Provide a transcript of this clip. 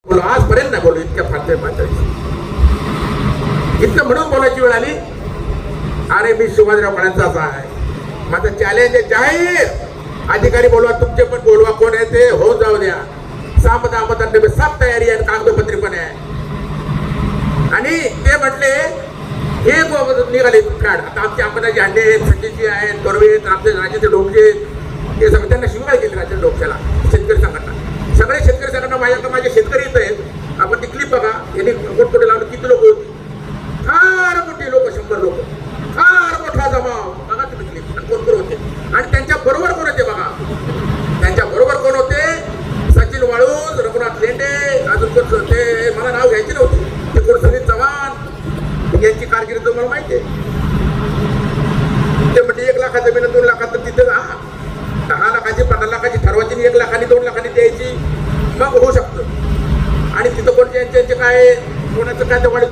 बोलो आजपर्यंत नाही बोलू इतक्या फारते पातळी इतकं म्हणून बोलायची वेळ आली. अरे मी शिवाजीराव पाळ्यांचाच आहे. माझं चॅलेंज आहे जाहीर. अधिकारी बोलवा, तुमचे पण बोलवा, कोण आहे ते होऊन जाऊ द्या. सामदा मतदान में सब तयारी आहे, कागदपत्री पण आहे. आणि ते म्हटले हे निघाले कार्ड. आता आमचे अंबादाजी हांडे आहेत, संजयजी आहेत, कर्वे आहेत, आमचे राजेचे डोंगरे ते सगळे त्यांना शिवाय केली राजेच्या डोक्याला. शेतकरी संघटना सगळे शेतकरी संघटना माझे शेतकरी इथं आहेत. आपण ती क्लिप बघा. यांनी कोटकोटे लावलं. किती लोक होती? फार मोठी लोक, 100 लोक, फार मोठा जमाव. बघा तुम्ही क्लिप कोण कोण होते आणि त्यांच्या बरोबर कोण होते बघा. त्यांच्या बरोबर कोण होते? सचिन वाळूज, रघुनाथ लेंडे, अजून कोण ते मला नाव घ्यायचे नव्हते. ते कोण सुनील चव्हाण यांची कारकिर्द तुम्हाला माहिती आहे. ते म्हणजे 1 लाखाचं जमीन 2 लाखाचं तिथे 10 लाखाची 15 लाखाची ठरवायची, 1 लाखानी 2 लाखानी द्यायची, मग होऊ शकतं. आणि तिथं कोणते यांचे काय कोणाचं काय ते वाढ